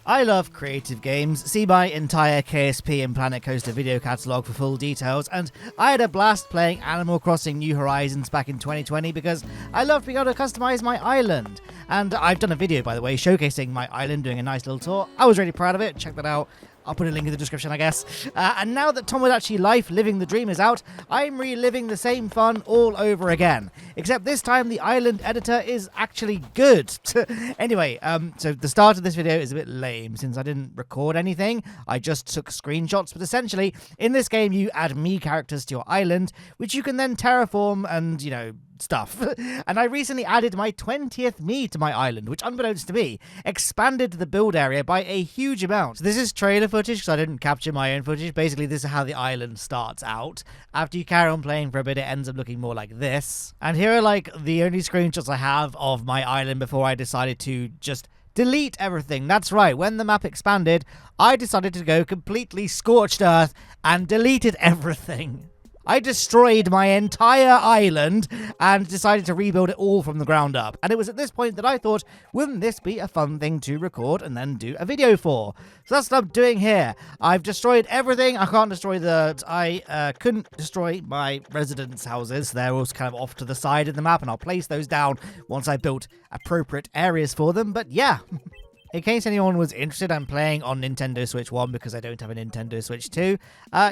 I love creative games. See my entire KSP and Planet Coaster video catalogue for full details, and I had a blast playing Animal Crossing New Horizons back in 2020 because I love being able to customize my island. And I've done a video, by the way, showcasing my island, doing a nice little tour. I was really proud of it. Check that out. I'll put a link in the description, I guess. And now that Tomodachi Life Living the Dream is out, I'm reliving the same fun all over again. Except this time the island editor is actually good. Anyway, so the start of this video is a bit lame since I didn't record anything. I just took screenshots, but essentially, in this game you add me characters to your island, which you can then terraform and, you know, stuff. And I recently added my 20th me to my island, which, unbeknownst to me, expanded the build area by a huge amount. So this is trailer footage because I didn't capture my own footage. Basically, this is how the island starts out. After you carry on playing for a bit, it ends up looking more like this. And here are like the only screenshots I have of my island before I decided to just delete everything. That's right, when the map expanded, I decided to go completely scorched earth and deleted everything. I destroyed my entire island and decided to rebuild it all from the ground up. And it was at this point that I thought, wouldn't this be a fun thing to record and then do a video for? So that's what I'm doing here. I've destroyed everything. I can't destroy I couldn't destroy my residence houses. They're all kind of off to the side of the map, and I'll place those down once I built appropriate areas for them. But yeah. In case anyone was interested, I'm playing on Nintendo Switch 1 because I don't have a Nintendo Switch 2.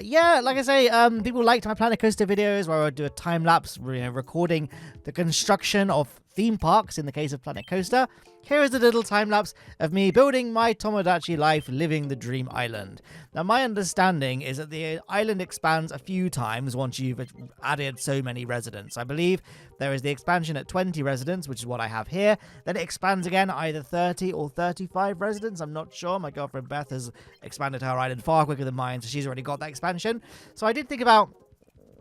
Yeah, like I say, people liked my Planet Coaster videos where I would do a time-lapse, recording the construction of theme parks in the case of Planet Coaster. Here is a little time-lapse of me building my Tomodachi Life Living the Dream Island. Now, my understanding is that the island expands a few times once you've added so many residents. I believe there is the expansion at 20 residents, which is what I have here. Then it expands again, either 30 or 35 residents. I'm not sure. My girlfriend Beth has expanded her island far quicker than mine, so she's already got that expansion. So I did think about,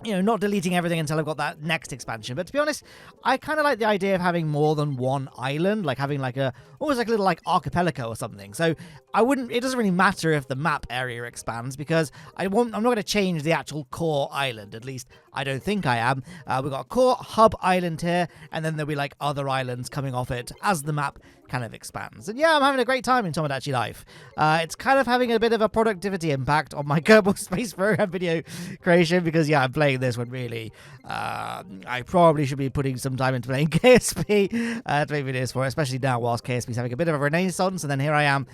you know, not deleting everything until I've got that next expansion. But to be honest, I kind of like the idea of having more than one island, like having like almost like a little like archipelago or something. So it doesn't really matter if the map area expands because I'm not going to change the actual core island. At least I don't think I am. We've got a core hub island here, and then there'll be like other islands coming off it as the map kind of expands. And yeah, I'm having a great time in Tomodachi Life. It's kind of having a bit of a productivity impact on my Kerbal Space Program video creation because yeah, I'm playing this when really I probably should be putting some time into playing KSP to make videos for it, especially now whilst KSP is having a bit of a renaissance, and then here I am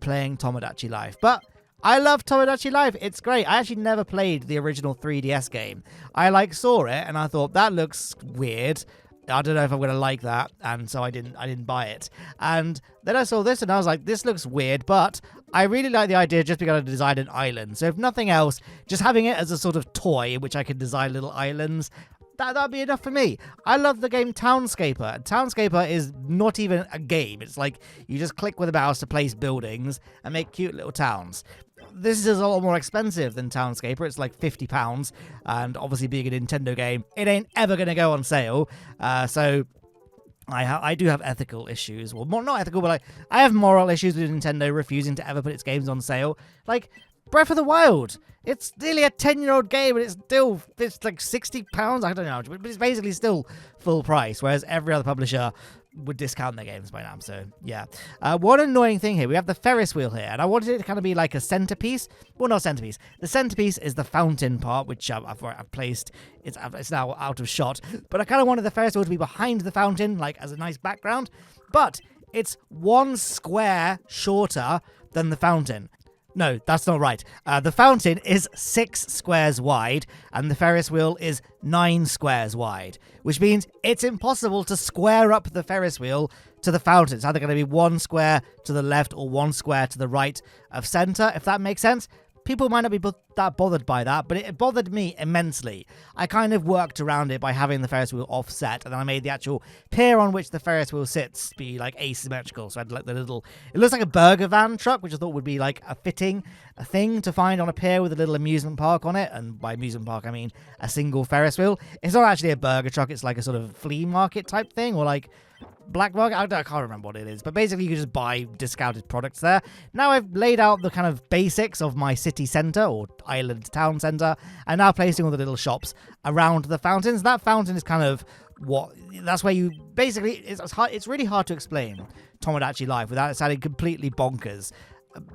playing Tomodachi Life. But I love Tomodachi Life. It's great. I actually never played the original 3DS game. I saw it and I thought that looks weird. I don't know if I'm going to like that, and so I didn't buy it. And then I saw this and I was like, this looks weird, but I really like the idea of just being able to design an island. So if nothing else, just having it as a sort of toy in which I could design little islands, that'd be enough for me. I love the game Townscaper. Townscaper is not even a game. It's like you just click with a mouse to place buildings and make cute little towns. This is a lot more expensive than Townscaper. It's like £50, and obviously being a Nintendo game, it ain't ever going to go on sale. So I do have ethical issues. Well, not ethical, but I have moral issues with Nintendo refusing to ever put its games on sale. Like Breath of the Wild. It's nearly a 10-year-old game, and it's like £60. I don't know, but it's basically still full price, whereas every other publisher would discount their games by now. So yeah, one annoying thing here, we have the Ferris wheel here, and I wanted it to kind of be like a centerpiece. Well, not centerpiece. The centerpiece is the fountain part, which I've placed. It's now out of shot, but I kind of wanted the Ferris wheel to be behind the fountain, like as a nice background. But it's 1 square shorter than the fountain. No, that's not right. The fountain is 6 squares wide, and the Ferris wheel is 9 squares wide, which means it's impossible to square up the Ferris wheel to the fountain. It's either going to be 1 square to the left or 1 square to the right of center, if that makes sense. People might not be that bothered by that, but it bothered me immensely. I kind of worked around it by having the Ferris wheel offset, and then I made the actual pier on which the Ferris wheel sits be like asymmetrical. So I had like the little, it looks like a burger van truck, which I thought would be like a thing to find on a pier with a little amusement park on it. And by amusement park, I mean a single Ferris wheel. It's not actually a burger truck. It's like a sort of flea market type thing, or like black market. I can't remember what it is, but basically you can just buy discounted products there. Now I've laid out the kind of basics of my city centre or island town centre, and now placing all the little shops around the fountains. That fountain is kind of that's where you basically, it's really hard to explain Tomodachi Life without it sounding completely bonkers.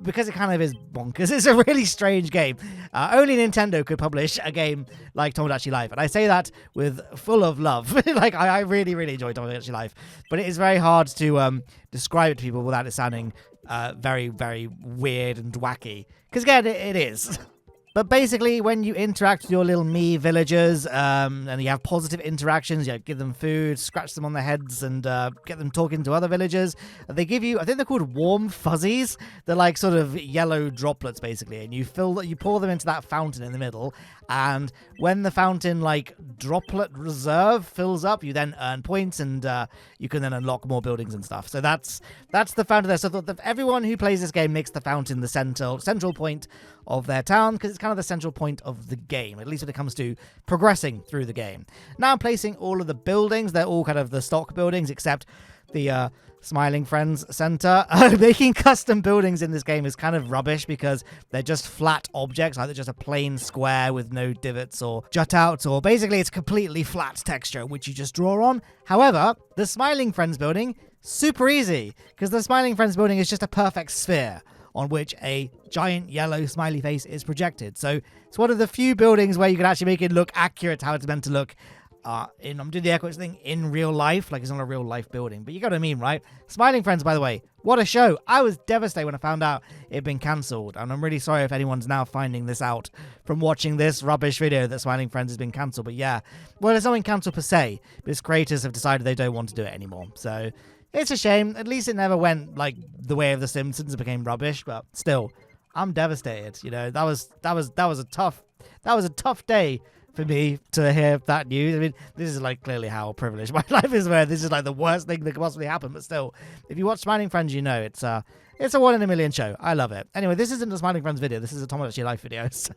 because it kind of is bonkers. It's a really strange game. Only Nintendo could publish a game like Tomodachi Life, and I say that with full of love. Like I really, really enjoy Tomodachi Life, but it is very hard to describe it to people without it sounding very, very weird and wacky. Because again, it is. But basically, when you interact with your little me villagers, and you have positive interactions, you give them food, scratch them on the heads, and get them talking to other villagers, they give you, I think they're called warm fuzzies. They're like sort of yellow droplets, basically, and you pour them into that fountain in the middle, and when the fountain, like, droplet reserve fills up, you then earn points, and you can then unlock more buildings and stuff. So that's the fountain there. So I thought that everyone who plays this game makes the fountain the central point of their town, because it's kind of the central point of the game, at least when it comes to progressing through the game. Now I'm placing all of the buildings. They're all kind of the stock buildings, except the Smiling Friends Center. Making custom buildings in this game is kind of rubbish because they're just flat objects, like they're just a plain square with no divots or jut outs, or basically it's completely flat texture which you just draw on. However, the Smiling Friends building, super easy, because the Smiling Friends building is just a perfect sphere on which a giant yellow smiley face is projected. So it's one of the few buildings where you can actually make it look accurate how it's meant to look I'm doing the air quotes thing, in real life. Like, it's not a real life building, but you got what I mean, right? Smiling Friends, by the way, what a show. I was devastated when I found out it had been cancelled, and I'm really sorry if anyone's now finding this out from watching this rubbish video that Smiling Friends has been cancelled. But yeah, well, it's not been cancelled per se, but its creators have decided they don't want to do it anymore. So it's a shame. At least it never went like the way of The Simpsons and became rubbish, but still, I'm devastated. You know, that was a tough day for me to hear that news. I mean, this is like clearly how privileged my life is, where this is like the worst thing that could possibly happen. But still, if you watch Smiling Friends, you know it's a 1 in a million show. I love it. Anyway, this isn't a Smiling Friends video. This is a Tomodachi Life video. So,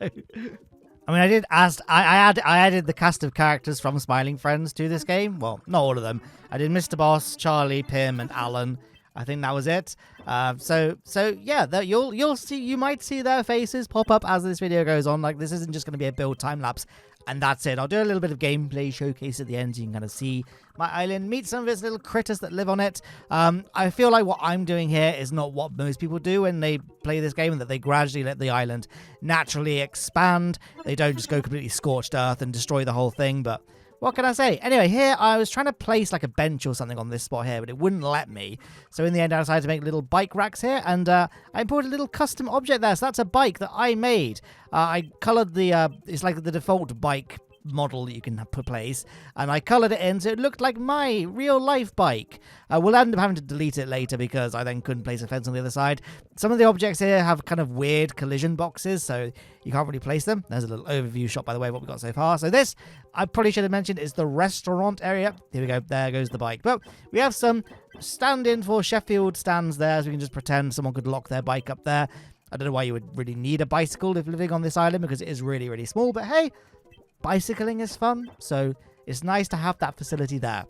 I mean, I added the cast of characters from Smiling Friends to this game. Well, not all of them. I did Mr. Boss, Charlie, Pim, and Alan. I think that was it. So yeah, you might see their faces pop up as this video goes on. Like, this isn't just going to be a build time lapse, and that's it. I'll do a little bit of gameplay showcase at the end so you can kind of see my island, meet some of its little critters that live on it. I feel like what I'm doing here is not what most people do when they play this game, and that they gradually let the island naturally expand. They don't just go completely scorched earth and destroy the whole thing, but what can I say? Anyway, here I was trying to place like a bench or something on this spot here, but it wouldn't let me. So in the end, I decided to make little bike racks here, and I imported a little custom object there. So that's a bike that I made. I colored it's like the default bike model that you can place, and I colored it in so it looked like my real life bike. We'll end up having to delete it later because I then couldn't place a fence on the other side. Some of the objects here have kind of weird collision boxes, so you can't really place them. There's a little overview shot, by the way, of what we've got so far. So this, I probably should have mentioned, is the restaurant area. Here we go. There goes the bike. But we have some stand-in for Sheffield stands there, so we can just pretend someone could lock their bike up there. I don't know why you would really need a bicycle if living on this island, because it is really, really small. But hey, bicycling is fun, so it's nice to have that facility there.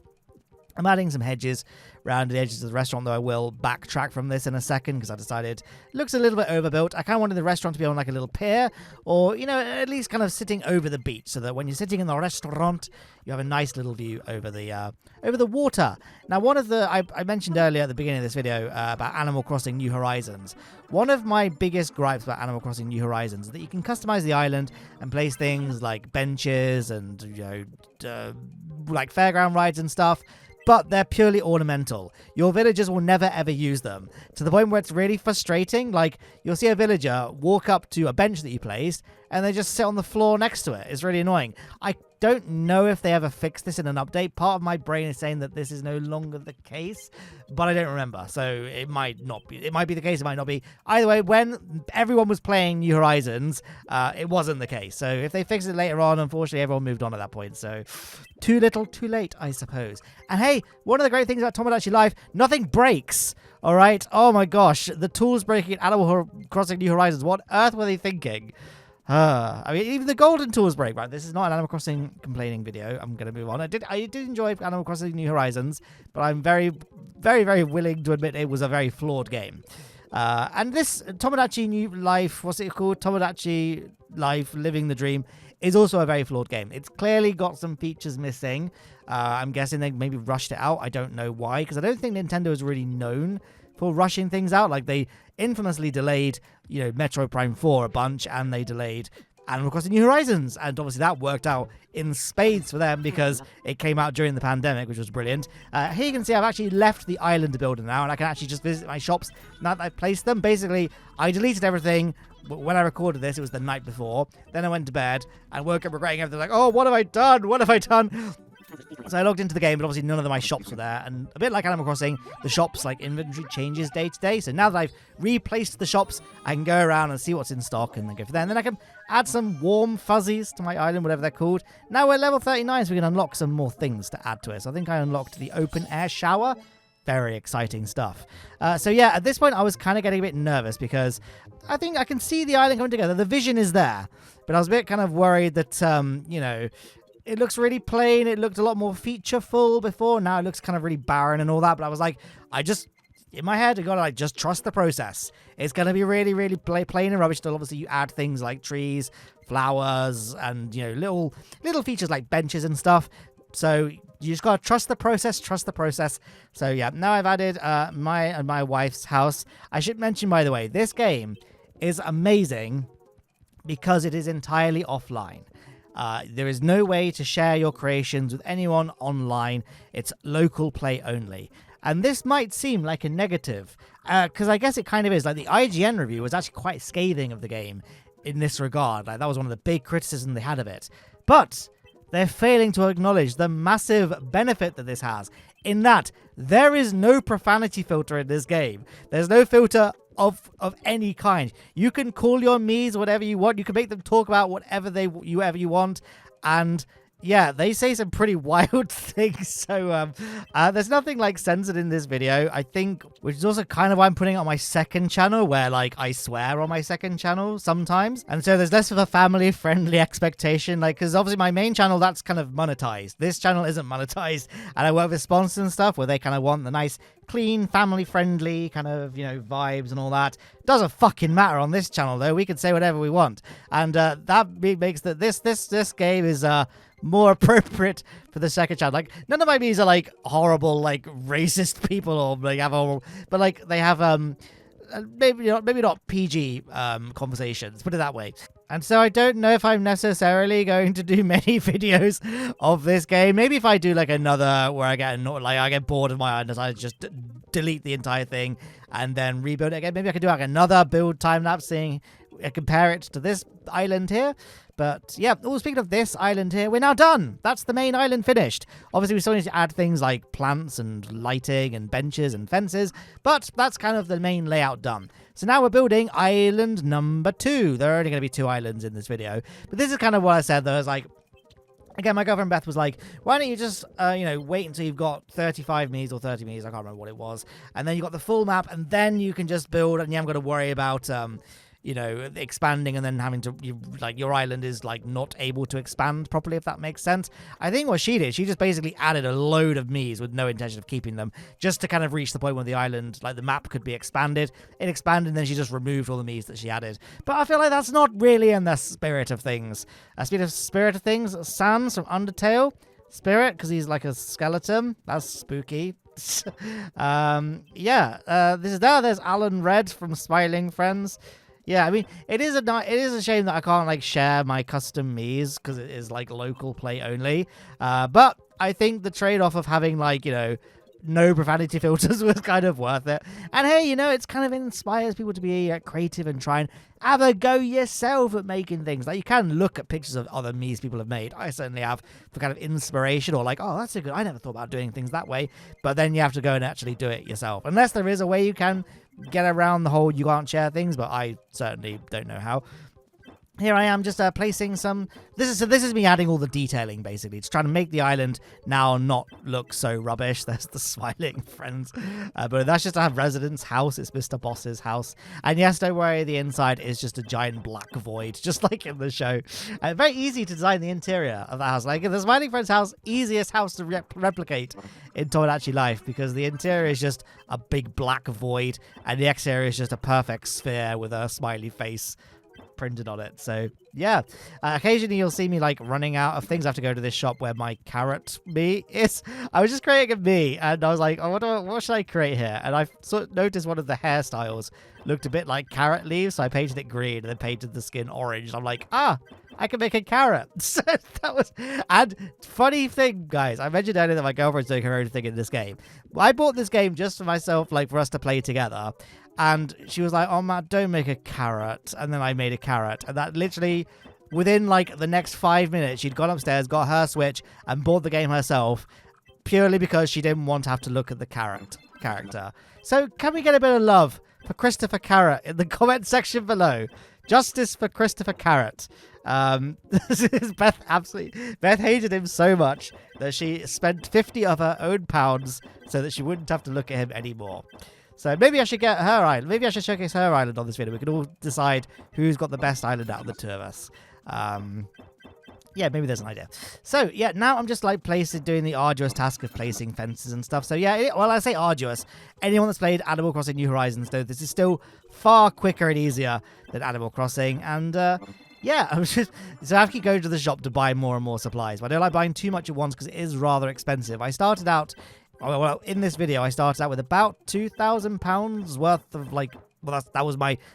I'm adding some hedges around the edges of the restaurant, though I will backtrack from this in a second because I decided it looks a little bit overbuilt. I kind of wanted the restaurant to be on like a little pier, or, you know, at least kind of sitting over the beach, so that when you're sitting in the restaurant, you have a nice little view over the water. Now, one of the I mentioned earlier at the beginning of this video about Animal Crossing New Horizons. One of my biggest gripes about Animal Crossing New Horizons is that you can customize the island and place things like benches and, you know, like fairground rides and stuff, but they're purely ornamental. Your villagers will never ever use them, to the point where it's really frustrating. Like, you'll see a villager walk up to a bench that you placed and they just sit on the floor next to it. It's really annoying. I don't know if they ever fixed this in an update. Part of my brain is saying that this is no longer the case, but I don't remember. So it might not be. It might be the case. It might not be. Either way, when everyone was playing New Horizons, it wasn't the case. So if they fixed it later on, unfortunately, everyone moved on at that point. So too little, too late, I suppose. And hey, one of the great things about Tomodachi Life, nothing breaks. All right. Oh my gosh, the tools breaking at Animal Crossing New Horizons. What on earth were they thinking? I mean, even the golden tools break, right? This is not an Animal Crossing complaining video. I'm going to move on. I did enjoy Animal Crossing New Horizons, but I'm very, very, very willing to admit it was a very flawed game. And this Tomodachi New Life, what's it called? Tomodachi Life, Living the Dream, is also a very flawed game. It's clearly got some features missing. I'm guessing they maybe rushed it out. I don't know why, because I don't think Nintendo is really known for rushing things out. Like, they infamously delayed, Metroid Prime 4 a bunch, and they delayed Animal Crossing New Horizons, and obviously that worked out in spades for them because it came out during the pandemic, which was brilliant. Here you can see I've actually left the island builder now, and I can actually just visit my shops now that I've placed them. Basically, I deleted everything. When I recorded this, it was the night before. Then I went to bed and woke up regretting everything. Like, oh, what have I done? What have I done? So I logged into the game, but obviously none of my shops were there. And a bit like Animal Crossing, the shops, like, inventory changes day to day. So now that I've replaced the shops, I can go around and see what's in stock and then go for there. And then I can add some warm fuzzies to my island, whatever they're called. Now we're level 39, so we can unlock some more things to add to it. So I think I unlocked the open air shower. Very exciting stuff. So yeah, at this point I was kind of getting a bit nervous because I think I can see the island coming together. The vision is there, but I was a bit kind of worried that, it looks really plain. It looked a lot more featureful before. Now it looks kind of really barren and all that. But I was like, in my head, I got to just trust the process. It's going to be really, really plain and rubbish. Still, obviously, you add things like trees, flowers, and, little features like benches and stuff. So you just got to trust the process. So yeah, now I've added my wife's house. I should mention, by the way, this game is amazing because it is entirely offline. There is no way to share your creations with anyone online. It's local play only. And this might seem like a negative, because I guess it kind of is. Like, the IGN review was actually quite scathing of the game in this regard. Like, that was one of the big criticisms they had of it. But they're failing to acknowledge the massive benefit that this has, in that there is no profanity filter in this game. There's no filter of any kind. You can call your Miis whatever you want. You can make them talk about whatever you want, and yeah, they say some pretty wild things. So there's nothing like censored in this video, I think, which is also kind of why I'm putting it on my second channel, where like I swear on my second channel sometimes, and so there's less of a family friendly expectation, like, because obviously my main channel, that's kind of monetized. This channel isn't monetized, and I work with sponsors and stuff where they kind of want the nice clean family friendly kind of vibes and all that. Doesn't fucking matter on this channel though. We can say whatever we want, and that makes that this game is more appropriate for the second channel. Like, none of my Miis are like horrible, like racist people, or like have horrible, but like they have maybe not PG conversations, put it that way. And so I don't know if I'm necessarily going to do many videos of this game. Maybe if I do like another where I get bored of my island, I just delete the entire thing and then rebuild it again. Maybe I could do like another build time lapse thing, compare it to this island here. But yeah, speaking of this island here, we're now done. That's the main island finished. Obviously, we still need to add things like plants and lighting and benches and fences, but that's kind of the main layout done. So now we're building island number 2. There are only going to be 2 islands in this video, but this is kind of what I said, though. It's like, again, my girlfriend Beth was like, why don't you just, wait until you've got 35 Miis or 30 Miis, I can't remember what it was, and then you've got the full map, and then you can just build, and you haven't got to worry about expanding and then having to, your island is like not able to expand properly, if that makes sense. I think what she did, she just basically added a load of Miis with no intention of keeping them, just to kind of reach the point where the island, like the map could be expanded. It expanded, and then she just removed all the Miis that she added. But I feel like that's not really in the spirit of things. Spirit of things, Sans from Undertale. Spirit, because he's like a skeleton. That's spooky. There's Alan Red from Smiling Friends. Yeah, I mean, it is a shame that I can't like share my custom Miis because it is like local play only. But I think the trade-off of having like no profanity filters was kind of worth it. And hey, it's kind of inspires people to be creative and try and have a go yourself at making things. Like, you can look at pictures of other Miis people have made. I certainly have, for kind of inspiration, or like, oh, that's a good, I never thought about doing things that way. But then you have to go and actually do it yourself. Unless there is a way you can get around the whole you can't share things, but I certainly don't know how. Here I am just placing some... This is me adding all the detailing, basically. It's trying to make the island now not look so rubbish. There's the Smiling Friends. But that's just our residence house. It's Mr. Boss's house. And yes, don't worry, the inside is just a giant black void, just like in the show. Very easy to design the interior of the house. Like in the Smiling Friends house, easiest house to replicate in Tomodachi Life, because the interior is just a big black void, and the exterior is just a perfect sphere with a smiley face. printed on it. So yeah, occasionally you'll see me like running out of things. I have to go to this shop where my carrot me is. I was just creating a me, and I was like, oh, what should I create here? And I sort of noticed one of the hairstyles looked a bit like carrot leaves, so I painted it green and then painted the skin orange. I'm like, I can make a carrot. So that was, and funny thing, guys, I mentioned earlier that my girlfriend's doing her own thing in this game. I bought this game just for myself, like for us to play together. And she was like, oh, Matt, don't make a carrot. And then I made a carrot. And that literally, within like the next 5 minutes, she'd gone upstairs, got her Switch, and bought the game herself, purely because she didn't want to have to look at the character. So can we get a bit of love for Christopher Carrot in the comment section below? Justice for Christopher Carrot. Beth hated him so much that she spent 50 of her own pounds so that she wouldn't have to look at him anymore. So maybe I should get her island. Maybe I should showcase her island on this video. We can all decide who's got the best island out of the two of us. Yeah, maybe there's an idea. So, yeah, now I'm just like doing the arduous task of placing fences and stuff. So, yeah, well, I say arduous. Anyone that's played Animal Crossing New Horizons, though, this is still far quicker and easier than Animal Crossing. And, yeah, so I have to keep going to the shop to buy more and more supplies. But I don't like buying too much at once because it is rather expensive. I started out, well, in this video, I started out with about £2,000 worth of, like, well,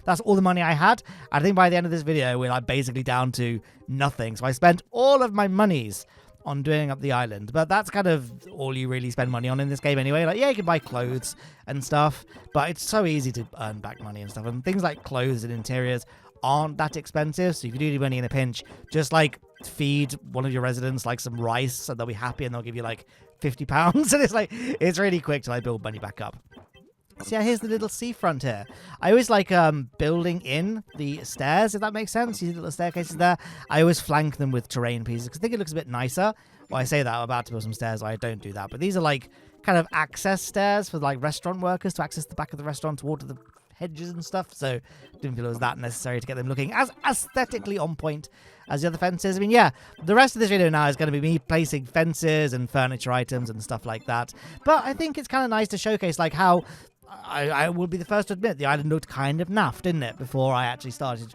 that's all the money I had. I think by the end of this video, we're like basically down to nothing. So I spent all of my monies on doing up the island. But that's kind of all you really spend money on in this game anyway. Like, yeah, you can buy clothes and stuff, but it's so easy to earn back money and stuff. And things like clothes and interiors aren't that expensive. So if you do need money in a pinch, just like feed one of your residents like some rice and they'll be happy and they'll give you like £50. And it's like, it's really quick to like build money back up. So yeah, here's the little seafront here. I always like building in the stairs, if that makes sense. These little staircases there. I always flank them with terrain pieces because I think it looks a bit nicer. Well, I say that I'm about to build some stairs. I don't do that. But these are like kind of access stairs for like restaurant workers to access the back of the restaurant toward the hedges and stuff. So didn't feel it was that necessary to get them looking as aesthetically on point as the other fences. I mean, yeah, the rest of this video now is going to be me placing fences and furniture items and stuff like that. But I think it's kind of nice to showcase like how I will be the first to admit the island looked kind of naff, didn't it, before I actually started,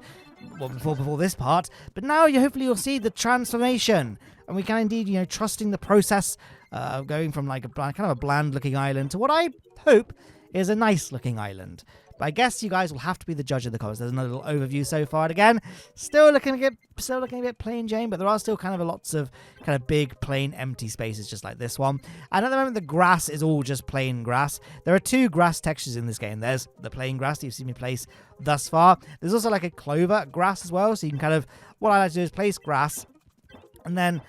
well, before this part. But now hopefully you'll see the transformation, and we can indeed, trusting the process of going from like a kind of a bland looking island to what I hope is a nice looking island. But I guess you guys will have to be the judge of the comments. There's another little overview so far. And again, still looking a bit plain Jane, but there are still kind of lots of kind of big, plain, empty spaces just like this one. And at the moment, the grass is all just plain grass. There are two grass textures in this game. There's the plain grass that you've seen me place thus far. There's also like a clover grass as well. So you can kind of, what I like to do is place grass and then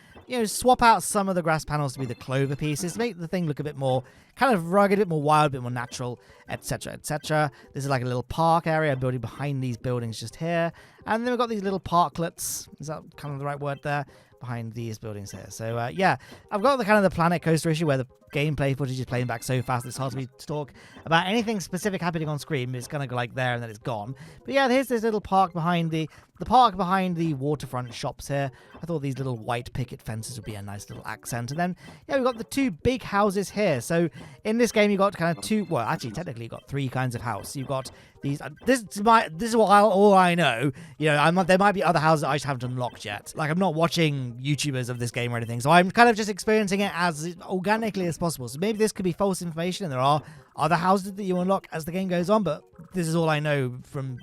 swap out some of the grass panels to be the clover pieces to make the thing look a bit more kind of rugged, a bit more wild, a bit more natural, etc., etc. This is like a little park area I'm building behind these buildings just here. And then we've got these little parklets. Is that kind of the right word there? Behind these buildings here. So, yeah, I've got the kind of the Planet Coaster issue where the gameplay footage is playing back so fast it's hard for me to talk about anything specific happening on screen. It's going to go like there and then it's gone. But yeah, here's this little park behind the park behind the waterfront shops here. I thought these little white picket fences would be a nice little accent. And then, yeah, we've got the two big houses here. So in this game, you've got kind of two, well, actually, technically, you've got three kinds of house. You've got these, this is all I know. There might be other houses that I just haven't unlocked yet. Like, I'm not watching YouTubers of this game or anything. So I'm kind of just experiencing it as organically as possible. So maybe this could be false information and there are other houses that you unlock as the game goes on, but this is all I know from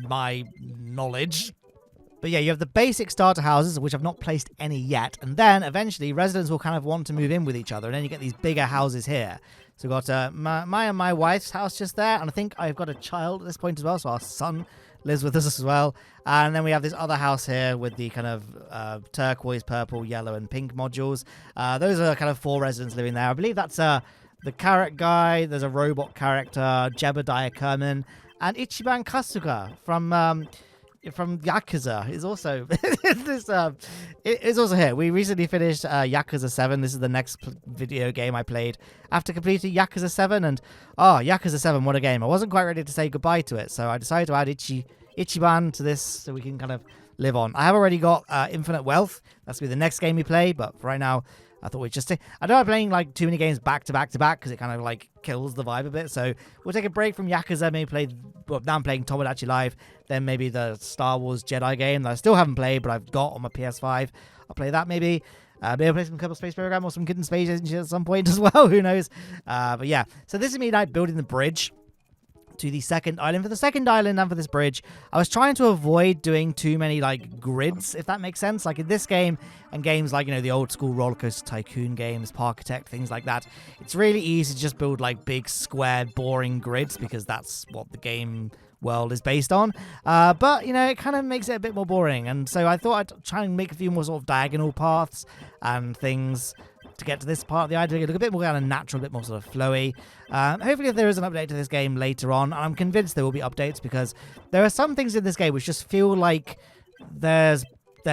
my knowledge. But yeah, you have the basic starter houses, of which I've not placed any yet, and then eventually residents will kind of want to move in with each other, and then you get these bigger houses here. So we've got my and my wife's house just there, and I think I've got a child at this point as well, so our son lives with us as well. And then we have this other house here with the kind of turquoise, purple, yellow, and pink modules. Those are kind of 4 residents living there. I believe that's the carrot guy, there's a robot character, Jebediah Kerman, and Ichiban Kasuga from Yakuza is also is also here. We recently finished Yakuza 7. This is the next video game I played after completing Yakuza 7, and Yakuza 7, what a game. I wasn't quite ready to say goodbye to it, so I decided to add Ichiban to this so we can kind of live on. I have already got Infinite Wealth. That's going to be the next game we play, but for right now, I thought we'd just I don't like playing like too many games back to back to back because it kind of like kills the vibe a bit. So we'll take a break from Yakuza, maybe play. Well, now I'm playing Tomodachi Life, then maybe the Star Wars Jedi game that I still haven't played, but I've got on my PS5. I'll play that maybe. Maybe I'll play some Kerbal Space Program or some Kid in Space at some point as well. Who knows? But yeah, so this is me like building the bridge to the second island. For the second island and for this bridge, I was trying to avoid doing too many like grids, if that makes sense. Like in this game and games like, you know, the old school Roller Coaster Tycoon games, Parkitect, things like that, it's really easy to just build like big square boring grids because that's what the game world is based on. But, you know, it kind of makes it a bit more boring. And so I thought I'd try and make a few more sort of diagonal paths and things to get to this part of the island, look a bit more kind of natural, a bit more sort of flowy. Hopefully if there is an update to this game later on, and I'm convinced there will be updates because there are some things in this game which just feel like there's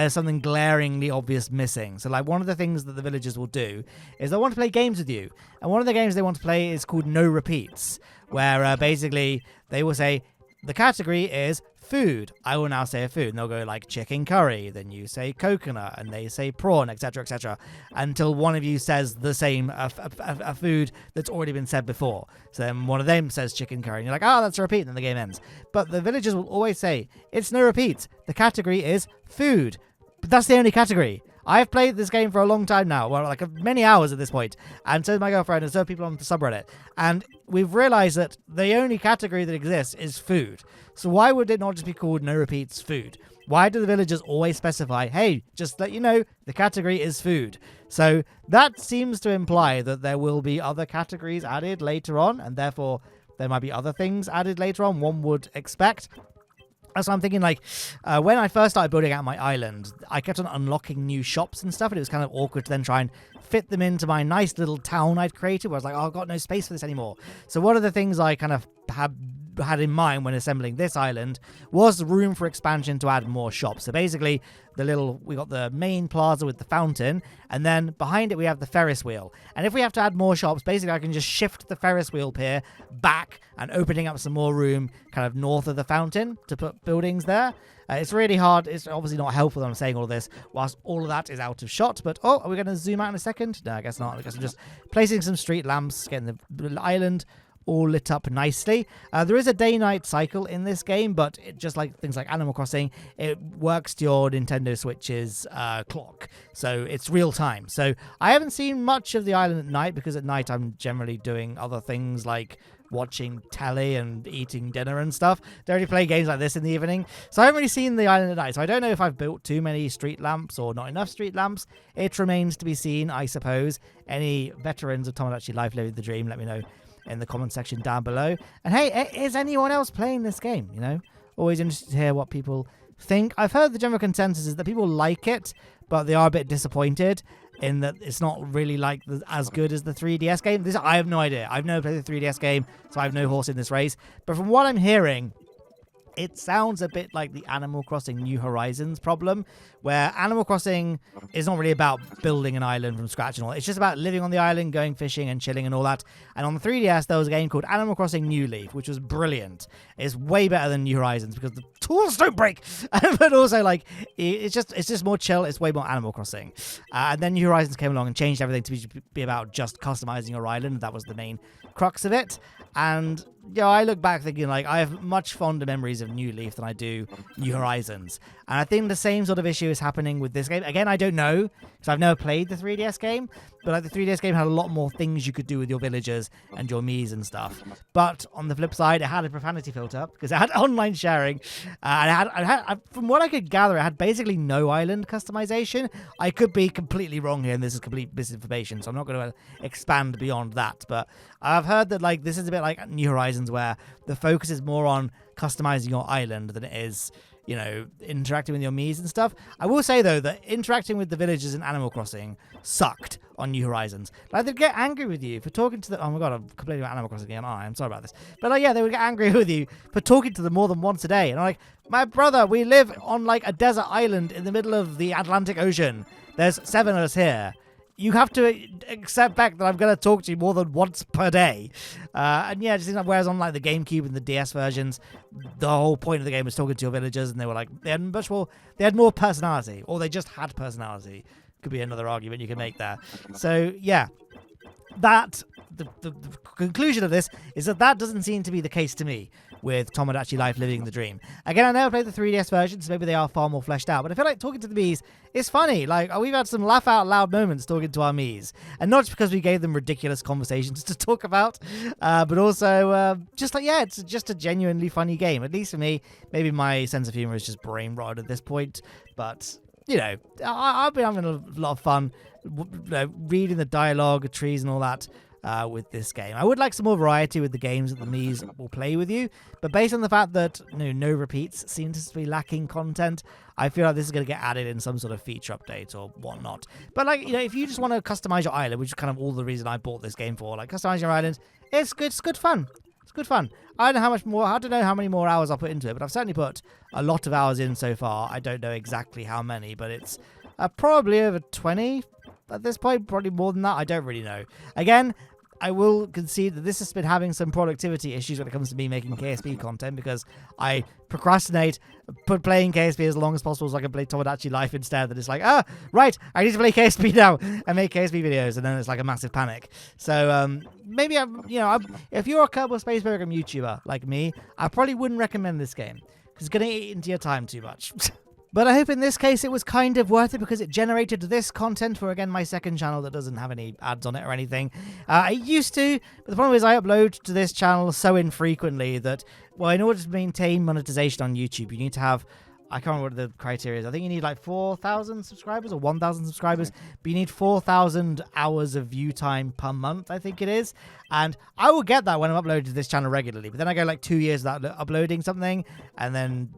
something glaringly obvious missing. So like one of the things that the villagers will do is they want to play games with you. And one of the games they want to play is called No Repeats, where basically they will say, the category is food. I will now say a food. And they'll go like chicken curry. Then you say coconut. And they say prawn, etc., etc. Until one of you says the same, a food that's already been said before. So then one of them says chicken curry. And you're like, oh, that's a repeat. And then the game ends. But the villagers will always say, it's no repeats. The category is food. But that's the only category. I've played this game for a long time now, well, like many hours at this point, and so is my girlfriend, and so are people on the subreddit. And we've realized that the only category that exists is food. So why would it not just be called No Repeats Food? Why do the villagers always specify, hey, just let you know, the category is food? So that seems to imply that there will be other categories added later on, and therefore there might be other things added later on, one would expect. So I'm thinking, like, when I first started building out my island, I kept on unlocking new shops and stuff, and it was kind of awkward to then try and fit them into my nice little town I'd created, where I was like, oh, I've got no space for this anymore. So one of the things I kind of had in mind when assembling this island was room for expansion to add more shops. So basically, we got the main plaza with the fountain, and then behind it we have the Ferris wheel. And if we have to add more shops, basically I can just shift the Ferris wheel pier back and opening up some more room kind of north of the fountain to put buildings there. It's really hard. It's obviously not helpful that I'm saying all of this whilst all of that is out of shot. But, oh, are we going to zoom out in a second? No, I guess not. I guess I'm just placing some street lamps, getting the island all lit up nicely. There is a day-night cycle in this game, but it, just like things like Animal Crossing, it works to your Nintendo Switch's clock. So it's real time. So I haven't seen much of the island at night because at night I'm generally doing other things like watching telly and eating dinner and stuff. Don't really play games like this in the evening. So I haven't really seen the island at night. So I don't know if I've built too many street lamps or not enough street lamps. It remains to be seen, I suppose. Any veterans of Tomodachi Life living the dream, let me know in the comment section down below. And hey, is anyone else playing this game? You know, always interested to hear what people think. I've heard the general consensus is that people like it, but they are a bit disappointed in that it's not really like as good as the 3DS game. I have no idea. I've never played the 3DS game, so I have no horse in this race. But from what I'm hearing, it sounds a bit like the Animal Crossing New Horizons problem, where Animal Crossing is not really about building an island from scratch and all. It's just about living on the island, going fishing and chilling and all that. And on the 3DS, there was a game called Animal Crossing New Leaf, which was brilliant. It's way better than New Horizons because the tools don't break. But also, like, it's just more chill. It's way more Animal Crossing. And then New Horizons came along and changed everything to be about just customizing your island. That was the main crux of it. And yeah, I look back thinking, like, I have much fonder memories of New Leaf than I do New Horizons. And I think the same sort of issue is happening with this game. Again, I don't know, because I've never played the 3DS game, but like the 3DS game had a lot more things you could do with your villagers and your Miis and stuff. But on the flip side, it had a profanity filter, because it had online sharing. And it had, from what I could gather, it had basically no island customization. I could be completely wrong here, and this is complete misinformation, so I'm not going to expand beyond that. But I've heard that, like, this is a bit like New Horizons, where the focus is more on customizing your island than it is, you know, interacting with your Miis and stuff. I will say, though, that interacting with the villagers in Animal Crossing sucked on New Horizons. Like, they'd get angry with you for talking to them. Oh my god, I'm complaining about Animal Crossing again. Oh, I'm sorry about this. But, like, yeah, they would get angry with you for talking to them more than once a day. And I'm like, my brother, we live on, like, a desert island in the middle of the Atlantic Ocean. There's 7 of us here. You have to accept back that I'm going to talk to you more than once per day. And yeah, just like, whereas on like the GameCube and the DS versions, the whole point of the game was talking to your villagers, and they were like, they had more personality, or they just had personality. Could be another argument you can make there. So yeah, that the conclusion of this is that doesn't seem to be the case to me with Tomodachi Life Living the Dream. Again, I never played the 3DS version, so maybe they are far more fleshed out, but I feel like talking to the Miis is funny. Like, we've had some laugh out loud moments talking to our Miis, and not just because we gave them ridiculous conversations to talk about, but also just like, yeah, it's just a genuinely funny game. At least for me. Maybe my sense of humor is just brain rot at this point, but you know, I've been having a lot of fun reading the dialogue, trees and all that with this game. I would like some more variety with the games that the Miis will play with you, but based on the fact that no repeats seem to be lacking content, I feel like this is going to get added in some sort of feature update or whatnot. But like, if you just want to customize your island, which is kind of all the reason I bought this game for, like customize your island, it's good fun. It's good fun. I don't know how many more hours I'll put into it, but I've certainly put a lot of hours in so far. I don't know exactly how many, but it's probably over 20 at this point, probably more than that. I don't really know. Again, I will concede that this has been having some productivity issues when it comes to me making KSP content, because I procrastinate playing KSP as long as possible so I can play Tomodachi Life instead. That it's like, right, I need to play KSP now and make KSP videos, and then it's like a massive panic. So maybe if you're a Kerbal Space Program YouTuber like me, I probably wouldn't recommend this game because it's going to eat into your time too much. But I hope in this case it was kind of worth it because it generated this content for, again, my second channel that doesn't have any ads on it or anything. I used to, but the problem is I upload to this channel so infrequently that, well, in order to maintain monetization on YouTube, you need to have, I can't remember what the criteria is. I think you need like 4,000 subscribers or 1,000 subscribers, but you need 4,000 hours of view time per month, I think it is. And I will get that when I'm uploading to this channel regularly, but then I go like 2 years without uploading something, and then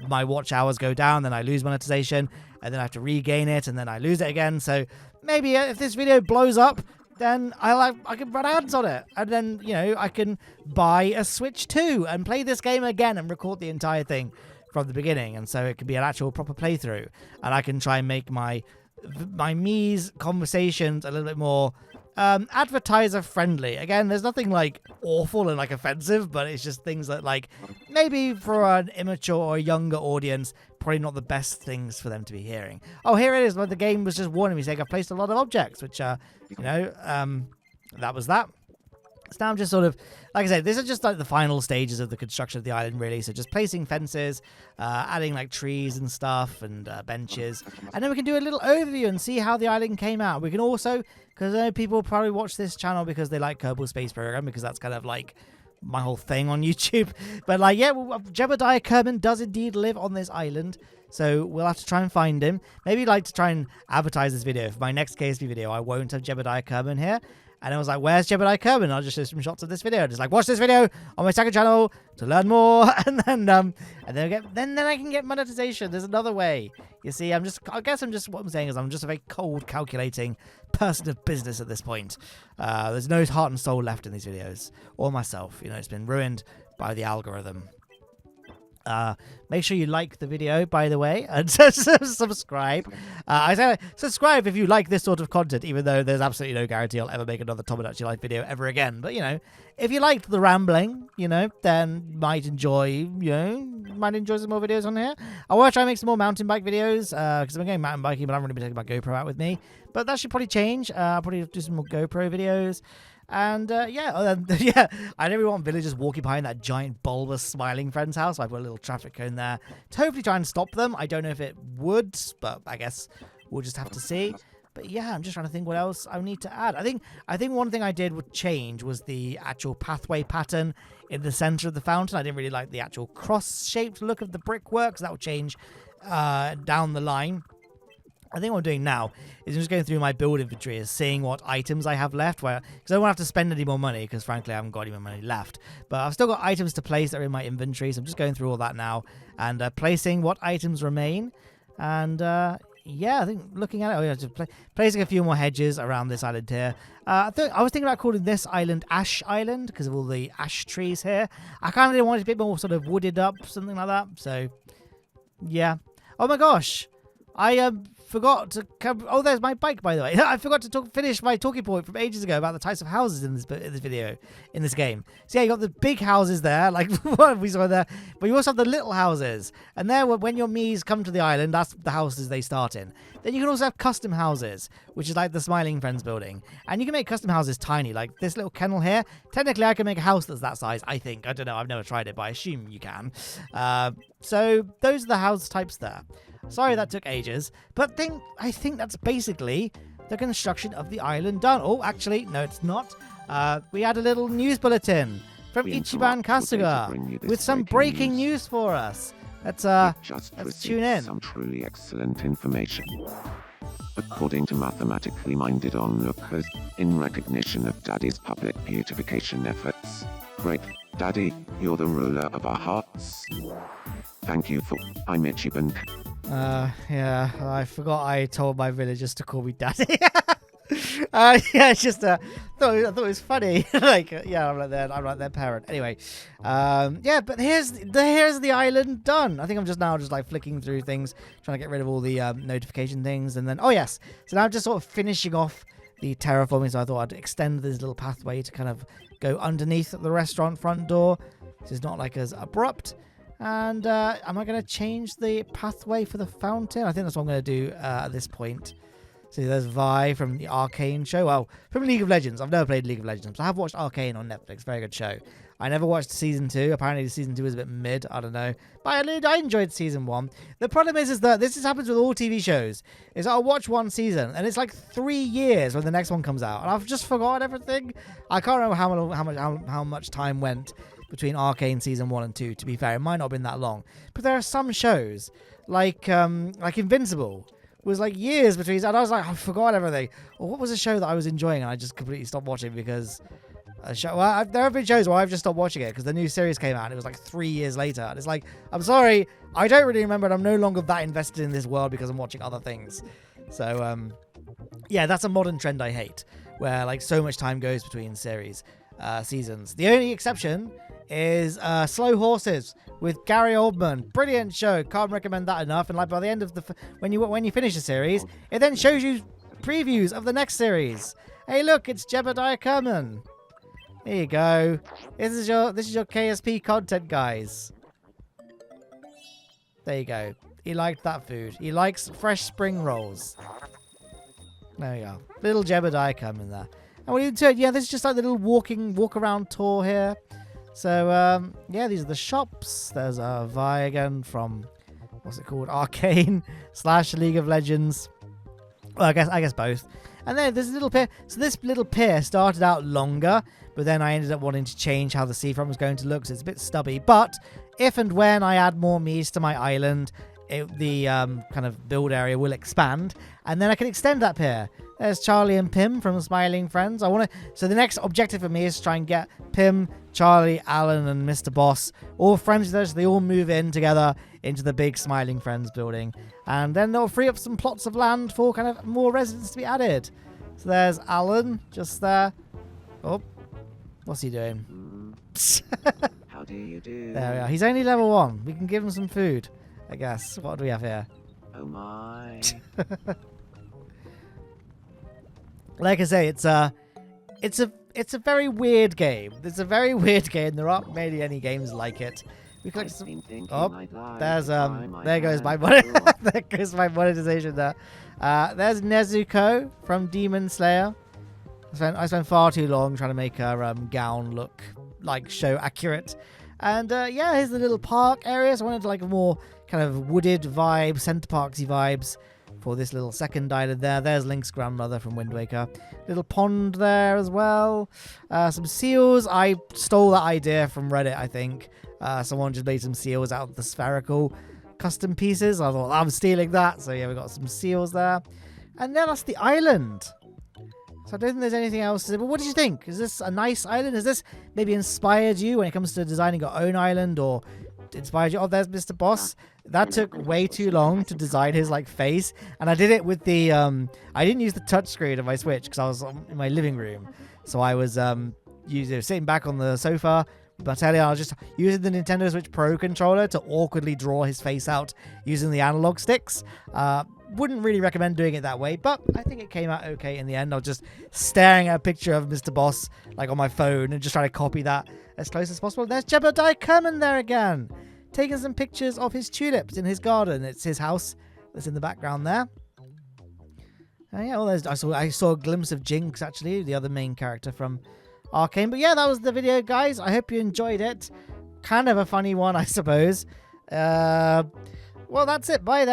my watch hours go down, then I lose monetization, and then I have to regain it, and then I lose it again. So maybe if this video blows up, then I can run ads on it, and then I can buy a Switch 2 and play this game again and record the entire thing from the beginning, and so it can be an actual proper playthrough, and I can try and make my Mii's conversations a little bit more advertiser friendly. Again, there's nothing like awful and like offensive, but it's just things that like maybe for an immature or younger audience, probably not the best things for them to be hearing. Oh, here it is. But the game was just warning me saying I've placed a lot of objects, which that was that. So now I'm just sort of, like I said, this is just like the final stages of the construction of the island, really. So just placing fences, adding like trees and stuff and benches. And then we can do a little overview and see how the island came out. We can also, because I know people probably watch this channel because they like Kerbal Space Program, because that's kind of like my whole thing on YouTube. But like, yeah, Jebediah Kerman does indeed live on this island. So we'll have to try and find him. Maybe like to try and advertise this video. For my next KSP video, I won't have Jebediah Kerman here. And I was like, where's Jebediah Kerman? I'll just show some shots of this video. Just like, watch this video on my second channel to learn more. And then then I can get monetization. There's another way. You see, what I'm saying is I'm just a very cold, calculating person of business at this point. There's no heart and soul left in these videos. Or myself. It's been ruined by the algorithm. Make sure you like the video, by the way, and subscribe. I say subscribe if you like this sort of content, even though there's absolutely no guarantee I'll ever make another Tomodachi Life video ever again. But if you liked the rambling, then might enjoy some more videos on here. I want to try and make some more mountain bike videos because I'm going mountain biking, but I haven't really been taking my GoPro out with me. But that should probably change. I'll probably do some more GoPro videos. And I don't really want villagers walking behind that giant bulbous smiling friend's house. So I put a little traffic cone there to hopefully try and stop them. I don't know if it would, but I guess we'll just have to see. But yeah, I'm just trying to think what else I need to add. I think one thing I did would change was the actual pathway pattern in the center of the fountain. I didn't really like the actual cross-shaped look of the brickwork, so that will change down the line. I think what I'm doing now is I'm just going through my build inventory and seeing what items I have left, because I don't want to have to spend any more money, because frankly I haven't got any more money left. But I've still got items to place that are in my inventory, so I'm just going through all that now and placing what items remain. And yeah, I think looking at it, just placing a few more hedges around this island here. I was thinking about calling this island Ash Island because of all the ash trees here. I kind of want it a bit more sort of wooded up, something like that. So yeah. Oh my gosh. I forgot to come. Oh, there's my bike, by the way. I forgot to finish my talking point from ages ago about the types of houses in this video, in this game. So yeah, you got the big houses there, like what we saw there, but you also have the little houses. And there, when your Miis come to the island, that's the houses they start in. Then you can also have custom houses, which is like the Smiling Friends building. And you can make custom houses tiny, like this little kennel here. Technically, I can make a house that's that size, I think. I don't know, I've never tried it, but I assume you can. So those are the house types there. Sorry that took ages, but I think that's basically the construction of the island done. Oh, actually, no, it's not. We had a little news bulletin from Ichiban Kasuga with some breaking news for us. Let's tune in. Some truly excellent information. According to mathematically minded onlookers, in recognition of Daddy's public beautification efforts, great Daddy, you're the ruler of our hearts. Thank you for. I'm Ichiban. Yeah, I forgot I told my villagers to call me Daddy. Yeah, it's just thought it was funny. Like, yeah, I'm like their parent. Anyway, yeah, but here's the island done. I think I'm just like flicking through things, trying to get rid of all the notification things, and then so now I'm just sort of finishing off the terraforming. So I thought I'd extend this little pathway to kind of go underneath the restaurant front door, so it's not like as abrupt. And am I going to change the pathway for the fountain? I think that's what I'm going to do at this point. So there's Vi from the Arcane show. Well, from League of Legends. I've never played League of Legends. I have watched Arcane on Netflix. Very good show. I never watched season 2. Apparently season 2 is a bit mid. I don't know. But I enjoyed season 1. The problem is that this happens with all TV shows. Is I'll watch one season and it's like 3 years when the next one comes out. And I've just forgotten everything. I can't remember how much time went between Arcane season 1 and 2. To be fair, it might not have been that long. But there are some shows like Invincible. Was like years between, and I was like, I forgot everything. Or what was a show that I was enjoying and I just completely stopped watching because there have been shows where I've just stopped watching it because the new series came out and it was like 3 years later. And it's like, I'm sorry, I don't really remember and I'm no longer that invested in this world because I'm watching other things. So, yeah, that's a modern trend I hate, where like so much time goes between seasons. The only exception is Slow Horses with Gary Oldman. Brilliant show. Can't recommend that enough. And like by the end of when you finish the series, it then shows you previews of the next series. Hey, look, it's Jebediah Kerman. There you go. This is your KSP content, guys. There you go. He liked that food. He likes fresh spring rolls. There you go. Little Jebediah Kerman there. And what are you doing? Yeah, this is just like the little walk around tour here. So, yeah, these are the shops. There's Vi again from, what's it called? Arcane / League of Legends. Well, I guess both. And then there's a little pier. So this little pier started out longer, but then I ended up wanting to change how the seafront was going to look, so it's a bit stubby. But if and when I add more Miis to my island, the kind of build area will expand, and then I can extend that pier. There's Charlie and Pim from Smiling Friends. So the next objective for me is to try and get Pim, Charlie, Alan, and Mr. Boss all friends with us. So they all move in together into the big Smiling Friends building, and then they'll free up some plots of land for kind of more residents to be added. So there's Alan just there. Oh, what's he doing? How do you do? There we are. He's only level 1. We can give him some food, I guess. What do we have here? Oh my. Like I say, it's a very weird game. It's a very weird game. There aren't many any games like it. We collect some. Oh, there's there goes my there goes my monetization there. There's Nezuko from Demon Slayer. I spent far too long trying to make her gown look like show accurate. And yeah, here's the little park area. So I wanted like a more kind of wooded vibe, Center Parksy vibes for this little second island there. There's Link's grandmother from Wind Waker. Little pond there as well. Some seals. I stole that idea from Reddit, I think. Someone just made some seals out of the spherical custom pieces. I thought, I'm stealing that. So yeah, we got some seals there. And then that's the island. So I don't think there's anything else to say. But what did you think? Is this a nice island? Has this maybe inspired you when it comes to designing your own island, or inspired you? Oh, there's Mr. Boss. That took way too long to design his like face, and I did it with the I didn't use the touchscreen of my Switch because I was in my living room, so I was sitting back on the sofa. But I was just using the Nintendo Switch Pro controller to awkwardly draw his face out using the analog sticks. wouldn't really recommend doing it that way, but I think it came out okay in the end. I was just staring at a picture of Mr. Boss like on my phone and just trying to copy that as close as possible. There's Jebediah Kerman there again, taking some pictures of his tulips in his garden. It's his house that's in the background there. Yeah, well, I saw a glimpse of Jinx, actually, the other main character from Arcane. But yeah, that was the video, guys. I hope you enjoyed it. Kind of a funny one, I suppose. Well, that's it. Bye then.